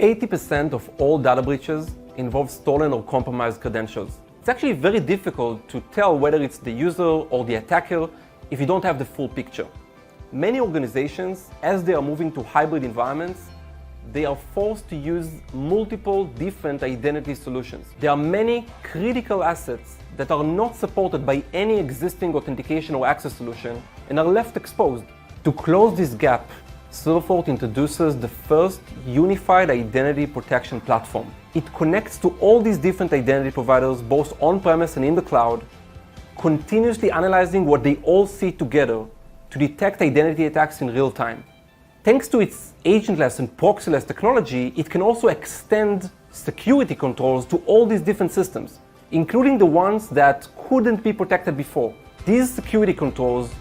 80% of all data breaches involve stolen or compromised credentials. It's actually very difficult to tell whether it's the user or the attacker if you don't have the full picture. Many organizations, as they are moving to hybrid environments, they are forced to use multiple different identity solutions. There are many critical assets that are not supported by any existing authentication or access solution and are left exposed. To close this gap, Silverfort introduces the first unified identity protection platform. It connects to all these different identity providers, both on-premise and in the cloud, continuously analyzing what they all see together to detect identity attacks in real time. Thanks to its agentless and proxyless technology, it can also extend security controls to all these different systems, including the ones that couldn't be protected before. These security controls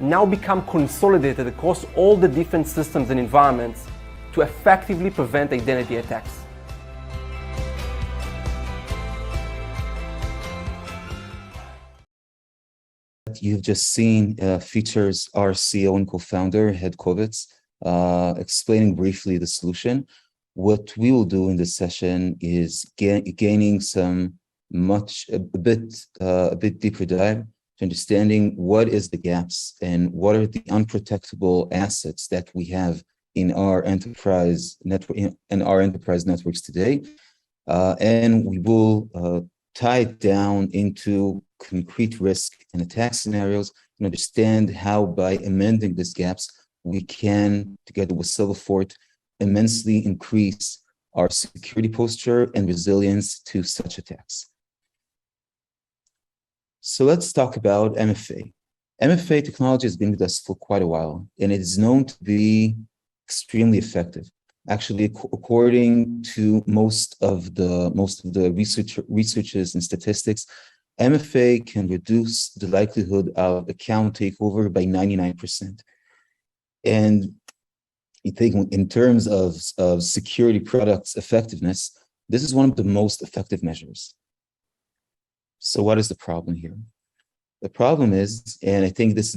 now become consolidated across all the different systems and environments to effectively prevent identity attacks. You've just seen features our CEO and co-founder, Head Kovitz, explaining briefly the solution. What we will do in this session is gaining a bit deeper dive to understanding what is the gaps and what are the unprotectable assets that we have in our enterprise networks today, and we will tie it down into concrete risk and attack scenarios and understand how, by amending these gaps, we can, together with Silverfort, immensely increase our security posture and resilience to such attacks. So let's talk about MFA. MFA technology has been with us for quite a while, and it is known to be extremely effective. Actually, according to most of the researchers and statistics, MFA can reduce the likelihood of account takeover by 99%. And I think in terms of security products effectiveness, this is one of the most effective measures. So what is the problem here? The problem is, and I think this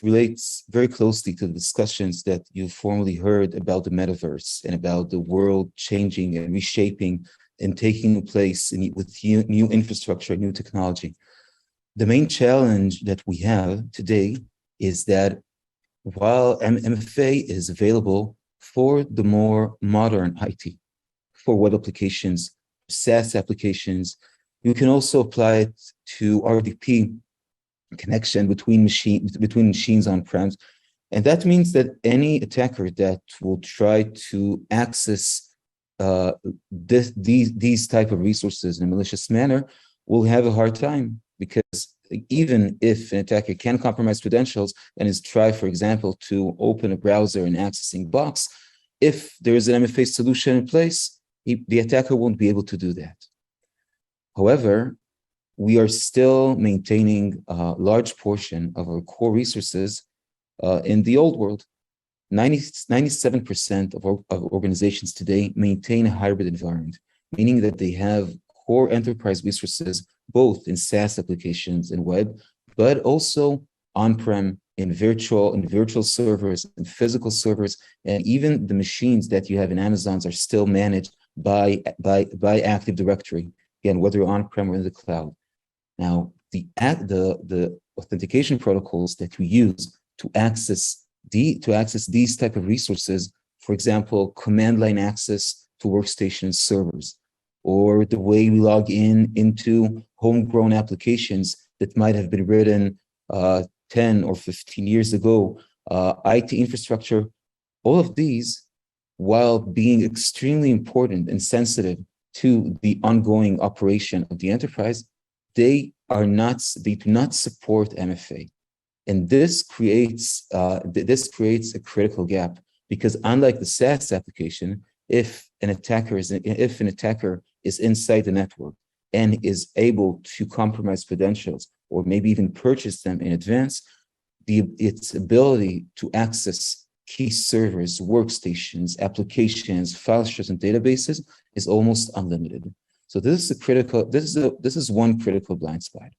relates very closely to the discussions that you formerly heard about the Metaverse and about the world changing and reshaping and taking place with new infrastructure, new technology. The main challenge that we have today is that while MFA is available for the more modern IT, for web applications, SaaS applications, you can also apply it to RDP connection between machines on-prem. And that means that any attacker that will try to access these type of resources in a malicious manner will have a hard time, because even if an attacker can compromise credentials and is try, for example, to open a browser and accessing box, if there is an MFA solution in place, the attacker won't be able to do that. However, we are still maintaining a large portion of our core resources in the old world. 97% of organizations today maintain a hybrid environment, meaning that they have core enterprise resources, both in SaaS applications and web, but also on-prem, in virtual servers and physical servers, and even the machines that you have in Amazon's are still managed by Active Directory, again, whether on-prem or in the cloud. Now, the authentication protocols that we use to access these type of resources, for example, command line access to workstation servers, or the way we log into homegrown applications that might have been written 10 or 15 years ago, IT infrastructure, all of these, while being extremely important and sensitive to the ongoing operation of the enterprise, they do not support MFA. And this creates a critical gap, because unlike the SaaS application, if an attacker is inside the network and is able to compromise credentials or maybe even purchase them in advance, its ability to access key servers, workstations, applications, file shares, and databases is almost unlimited. So this is one critical blind spot.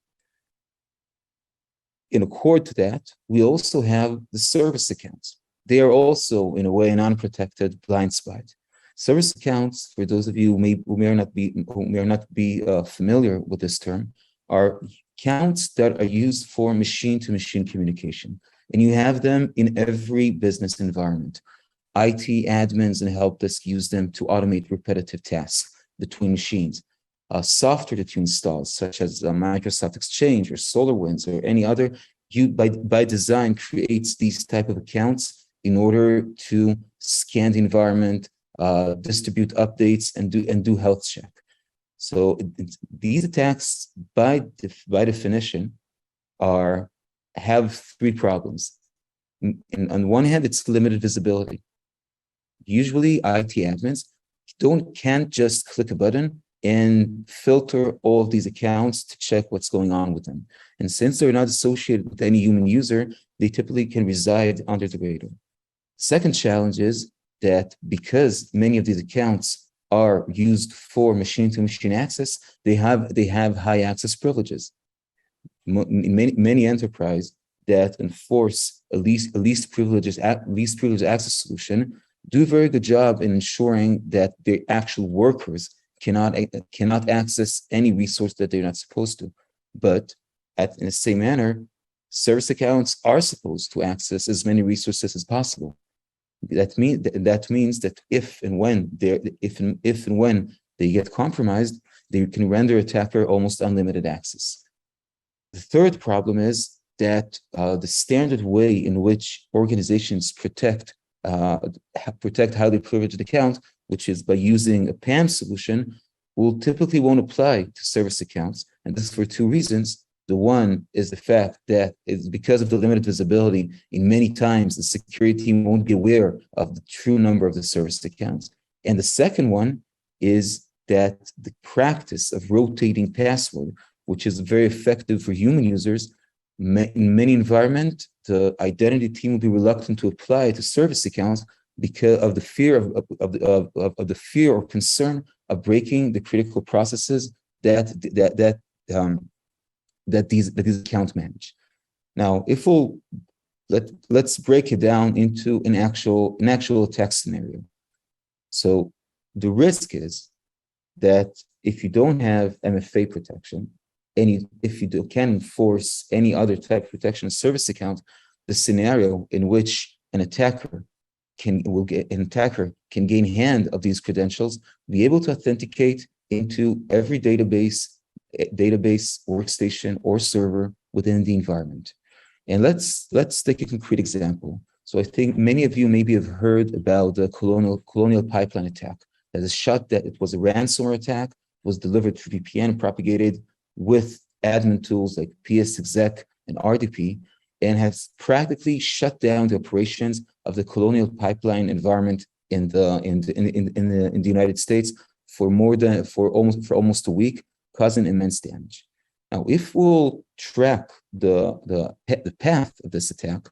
In accord to that, we also have the service accounts. They are also, in a way, an unprotected blind spot. Service accounts, for those of you who may not be familiar with this term, are accounts that are used for machine-to-machine communication, and you have them in every business environment. IT admins and help desk use them to automate repetitive tasks between machines. Software that you install, such as Microsoft Exchange or SolarWinds or any other, you by design creates these type of accounts in order to scan the environment, distribute updates, and do health check. So these attacks, by definition, have three problems. On one hand, it's limited visibility. Usually, IT admins can't just click a button and filter all of these accounts to check what's going on with them. And since they're not associated with any human user, they typically can reside under the radar. Second challenge is that because many of these accounts are used for machine-to-machine access, they have high access privileges. In many enterprises that enforce a least privileged access solution do a very good job in ensuring that the actual workers cannot access any resource that they're not supposed to. But in the same manner, service accounts are supposed to access as many resources as possible. That means that if and when they get compromised, they can render attacker almost unlimited access. The third problem is that the standard way in which organizations protect highly privileged accounts, which is by using a PAM solution, typically won't apply to service accounts. And this is for two reasons. The one is the fact that it's because of the limited visibility, in many times the security team won't be aware of the true number of the service accounts. And the second one is that the practice of rotating password, which is very effective for human users, in many environments, the identity team will be reluctant to apply to service accounts because of the fear of the fear or concern of breaking the critical processes that these accounts manage. Now, let's break it down into an actual attack scenario. So the risk is that if you don't have MFA protection, if you can't enforce any other type of protection of service account, the scenario in which an attacker can gain hand of these credentials, be able to authenticate into every database, workstation, or server within the environment. And let's take a concrete example. So I think many of you maybe have heard about the Colonial Pipeline attack. It was a ransomware attack, was delivered through VPN, propagated with admin tools like PSExec and RDP, and has practically shut down the operations of the Colonial Pipeline environment in the United States for almost a week, causing immense damage. Now, if we'll track the path of this attack,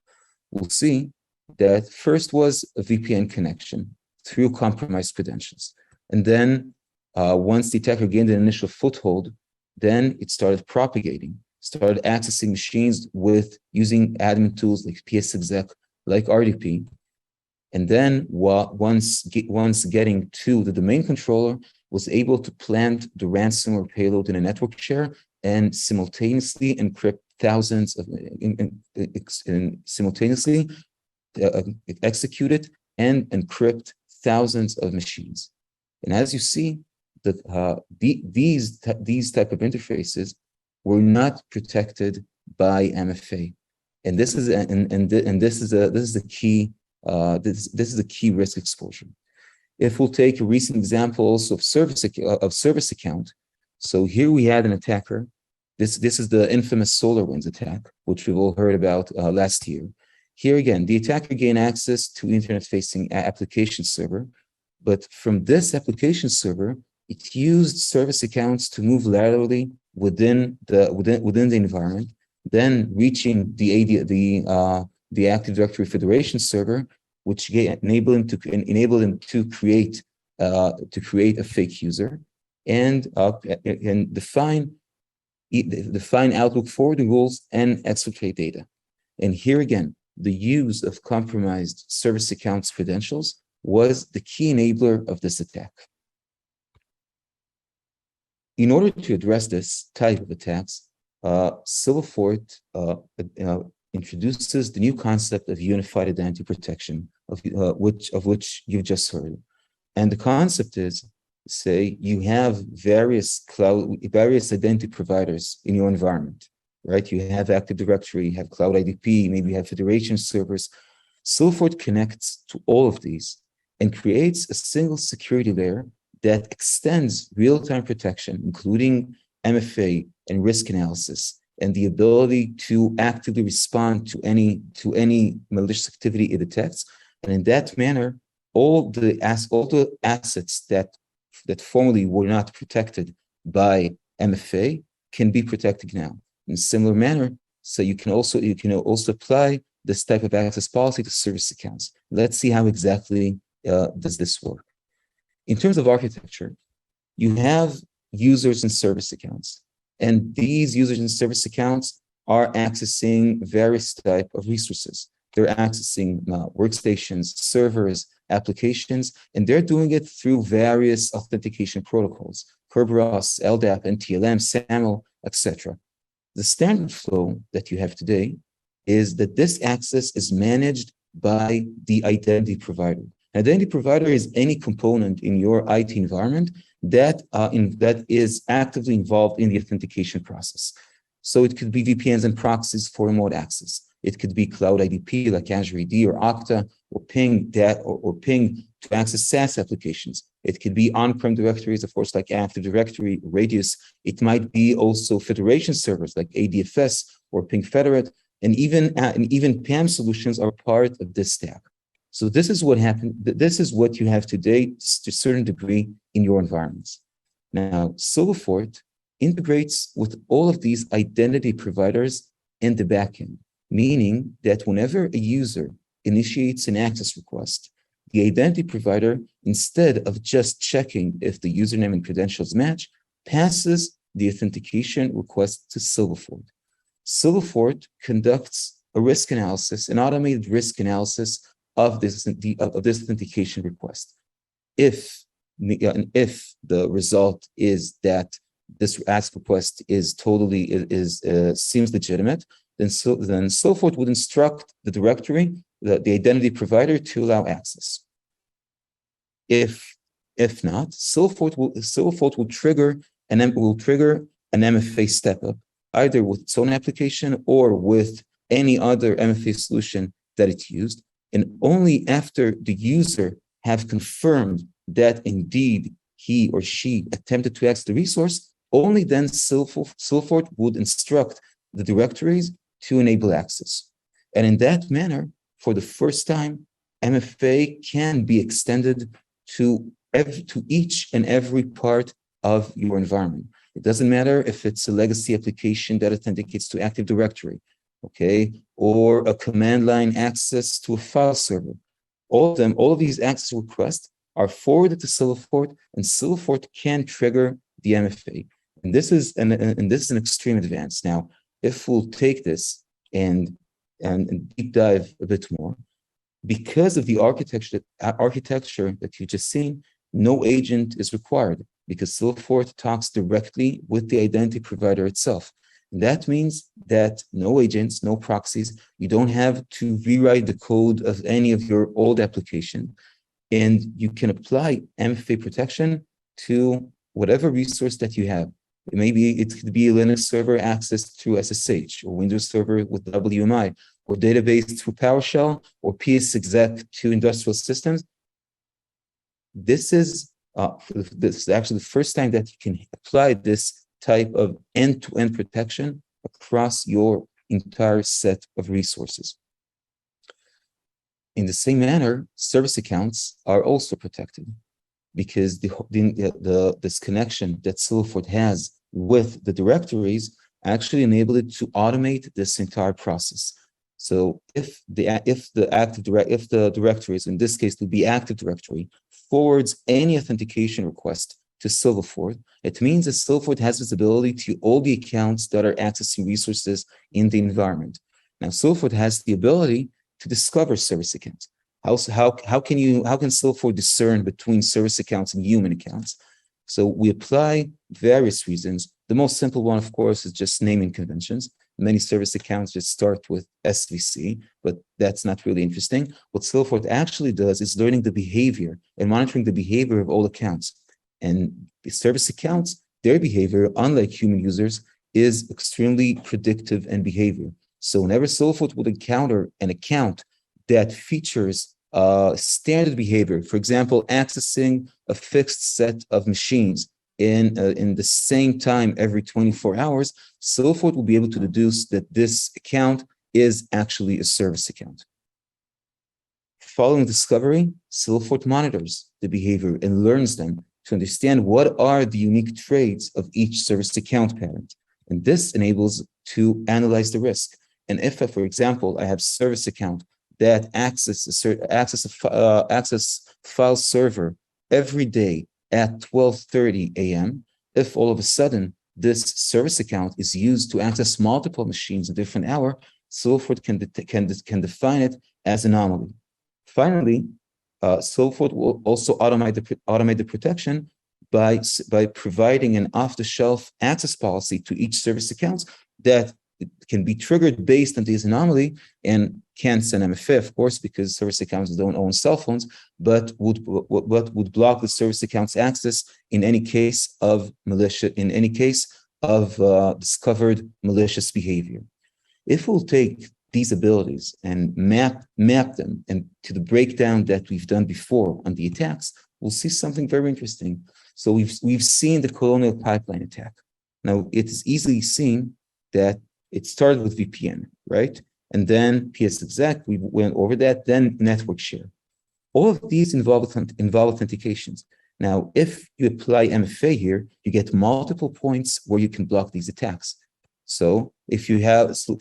we'll see that first was a VPN connection through compromised credentials. And then once the attacker gained an initial foothold, then it started propagating, started accessing machines using admin tools like PSExec, like RDP. And then once getting to the domain controller, was able to plant the ransomware payload in a network share and simultaneously encrypt execute it and encrypt thousands of machines. And as you see, these type of interfaces were not protected by MFA, and this is the key risk exposure. If we'll take a recent example also of service account, so here we had an attacker. This is the infamous SolarWinds attack, which we've all heard about last year. Here again, the attacker gained access to internet-facing application server, but from this application server, it used service accounts to move laterally within the environment, then reaching the Active Directory Federation server, which enabled them to create a fake user and define Outlook forwarding rules and exfiltrate data. And here again, the use of compromised service accounts credentials was the key enabler of this attack. In order to address this type of attacks, Silverfort introduces the new concept of unified identity protection, of which you've just heard. And the concept is, say, you have various identity providers in your environment, right? You have Active Directory, you have Cloud IDP, maybe you have federation servers. Silverfort connects to all of these and creates a single security layer that extends real-time protection, including MFA and risk analysis, and the ability to actively respond to any malicious activity it detects. And in that manner, all the assets that formerly were not protected by MFA can be protected now. In a similar manner, so you can also apply this type of access policy to service accounts. Let's see how exactly does this work. In terms of architecture, you have users and service accounts. And these users and service accounts are accessing various types of resources. They're accessing workstations, servers, applications, and they're doing it through various authentication protocols, Kerberos, LDAP, NTLM, SAML, etc. The standard flow that you have today is that this access is managed by the identity provider. Identity provider is any component in your IT environment that is actively involved in the authentication process. So it could be VPNs and proxies for remote access. It could be Cloud IDP like Azure AD or Okta, or ping or ping to access SaaS applications. It could be on-prem directories, of course, like Active Directory, Radius. It might be also federation servers like ADFS or Ping Federate, and even PAM solutions are part of this stack. So this is what happened. This is what you have today to a certain degree in your environments. Now, Silverfort integrates with all of these identity providers in the backend, meaning that whenever a user initiates an access request, the identity provider, instead of just checking if the username and credentials match, passes the authentication request to Silverfort. Silverfort conducts a risk analysis, an automated risk analysis of this authentication request. If the result is that this ask request is seems legitimate, then Silverfort would instruct the directory, the identity provider, to allow access. If not, Silverfort will trigger an MFA step up, either with its own application or with any other MFA solution that it used. And only after the user have confirmed that indeed he or she attempted to access the resource, only then Silverfort would instruct the directories to enable access. And in that manner, for the first time, MFA can be extended to each and every part of your environment. It doesn't matter if it's a legacy application that authenticates to Active Directory, okay, or a command line access to a file server. All of these access requests are forwarded to Silverfort, and Silverfort can trigger the MFA. And this is an extreme advance. Now, if we'll take this and deep dive a bit more, because of the architecture that you just seen, no agent is required because Silverfort talks directly with the identity provider itself. And that means that no agents, no proxies, you don't have to rewrite the code of any of your old application, and you can apply MFA protection to whatever resource that you have. Maybe it could be a Linux server access through SSH, or Windows server with WMI, or database through PowerShell, or PSExec to industrial systems. This is actually the first time that you can apply this type of end-to-end protection across your entire set of resources. In the same manner, service accounts are also protected because this connection that Silverfort has with the directories actually enable it to automate this entire process. So if the directories, in this case, would be Active Directory, forwards any authentication request to Silverfort, it means that Silverfort has visibility to all the accounts that are accessing resources in the environment. Now, Silverfort has the ability to discover service accounts. How can Silverfort discern between service accounts and human accounts? So we apply various reasons. The most simple one, of course, is just naming conventions. Many service accounts just start with SVC, but that's not really interesting. What Silverfort actually does is learning the behavior and monitoring the behavior of all accounts. And the service accounts, their behavior, unlike human users, is extremely predictive and behavior. So whenever Silverfort would encounter an account that features standard behavior, for example, accessing a fixed set of machines in the same time every 24 hours, Silverfort will be able to deduce that this account is actually a service account. Following discovery, Silverfort monitors the behavior and learns them to understand what are the unique traits of each service account parent. And this enables to analyze the risk. And if, for example, I have service account that access file server every day at 12:30 a.m., if all of a sudden this service account is used to access multiple machines in a different hour, Silverfort can define it as an anomaly. Finally, Silverfort will also automate the protection by providing an off-the-shelf access policy to each service account that can be triggered based on this anomaly and can't send MFA, of course, because service accounts don't own cell phones, but would block the service account's access in any case of discovered malicious behavior. If we'll take these abilities and map them and to the breakdown that we've done before on the attacks, we'll see something very interesting. So we've seen the Colonial Pipeline attack. Now it is easily seen that it started with VPN, right? And then PSExec, we went over that, then network share. All of these involve authentications. Now, if you apply MFA here, you get multiple points where you can block these attacks. So if you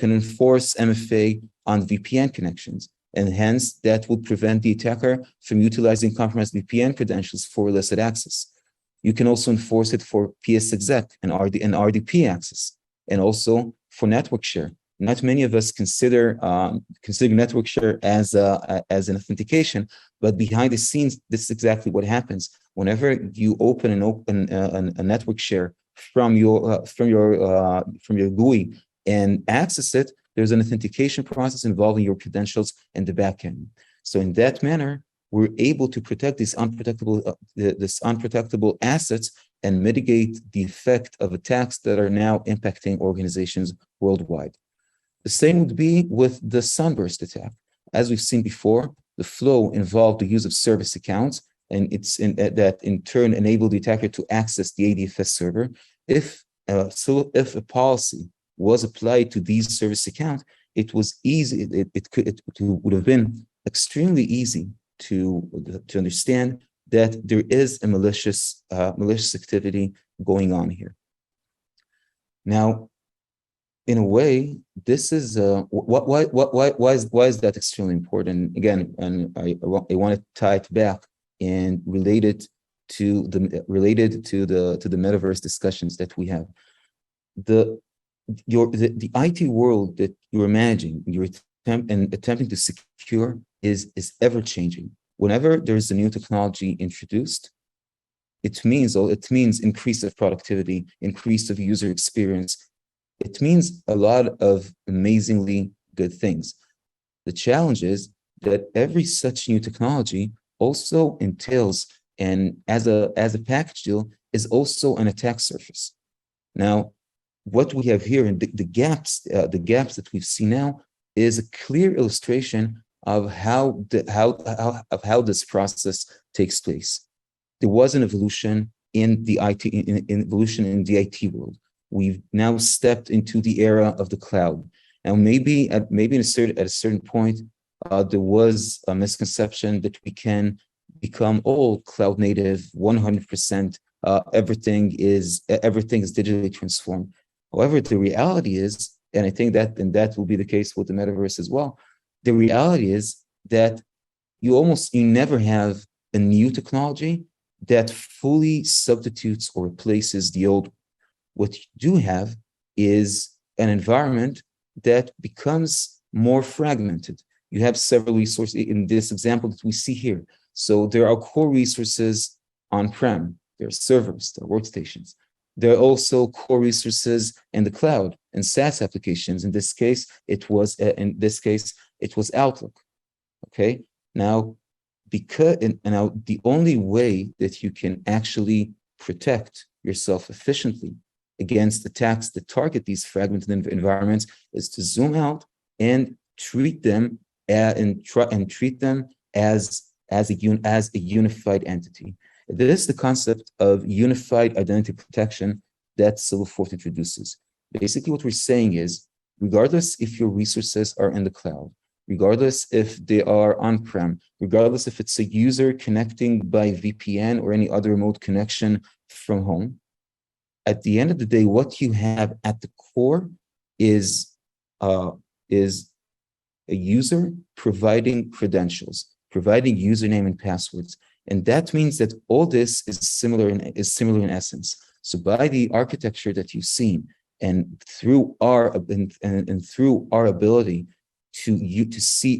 can enforce MFA on VPN connections, and hence that would prevent the attacker from utilizing compromised VPN credentials for illicit access. You can also enforce it for PSExec and RDP access, and also for network share. Not many of us consider network share as an authentication, but behind the scenes, this is exactly what happens. Whenever you open a network share from your GUI and access it, there's an authentication process involving your credentials and the backend. So in that manner, we're able to protect these unprotectable assets and mitigate the effect of attacks that are now impacting organizations worldwide. The same would be with the Sunburst attack. As we've seen before, the flow involved the use of service accounts, and that in turn enabled the attacker to access the ADFS server. If a policy was applied to these service accounts, it was easy. It would have been extremely easy to understand that there is a malicious activity going on here. Now, in a way, this is why is that extremely important? Again, and I want to tie it back and relate it to the metaverse discussions that we have. The IT world that you're managing, you're attempting to secure is ever changing. Whenever there's a new technology introduced, it means increase of productivity, increase of user experience. It means a lot of amazingly good things. The challenge is that every such new technology also entails, and as a package deal, is also an attack surface. Now, what we have here and the gaps that we've seen now is a clear illustration of how this process takes place. There was an evolution in the IT world. We've now stepped into the era of the cloud. Now, maybe at a certain point, there was a misconception that we can become all cloud native, 100%. Everything is digitally transformed. However, the reality is, and I think that will be the case with the metaverse as well. The reality is that you never have a new technology that fully substitutes or replaces the old. What you do have is an environment that becomes more fragmented. you have several resources in this example that we see here. So there are core resources on-prem, there are servers, there are workstations. There are also core resources in the cloud and SaaS applications. In this case, it was Outlook. Okay. Now, now the only way that you can actually protect yourself efficiently against attacks that target these fragmented environments is to zoom out and treat them as a unified entity. This is the concept of unified identity protection that Silverfort introduces. Basically, what we're saying is, regardless if your resources are in the cloud, regardless if they are on-prem, regardless if it's a user connecting by VPN or any other remote connection from home, at the end of the day, what you have at the core is a user providing credentials, providing username and passwords. And that means that all this is similar in essence. So by the architecture that you've seen, and through our ability to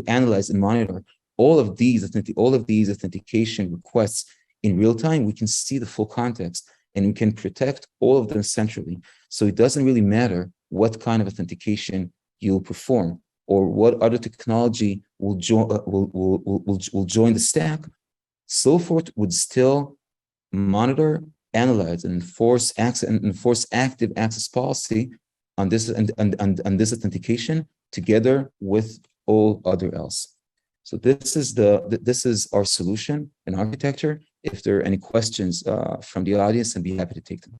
analyze and monitor all of these authentication requests in real time, we can see the full context and we can protect all of them centrally. So it doesn't really matter what kind of authentication you'll perform or what other technology will join the stack. Silverfort would still monitor, analyze, and enforce active access policy on this this authentication together with all other else. So this is our solution and architecture. If there are any questions from the audience, I'd be happy to take them.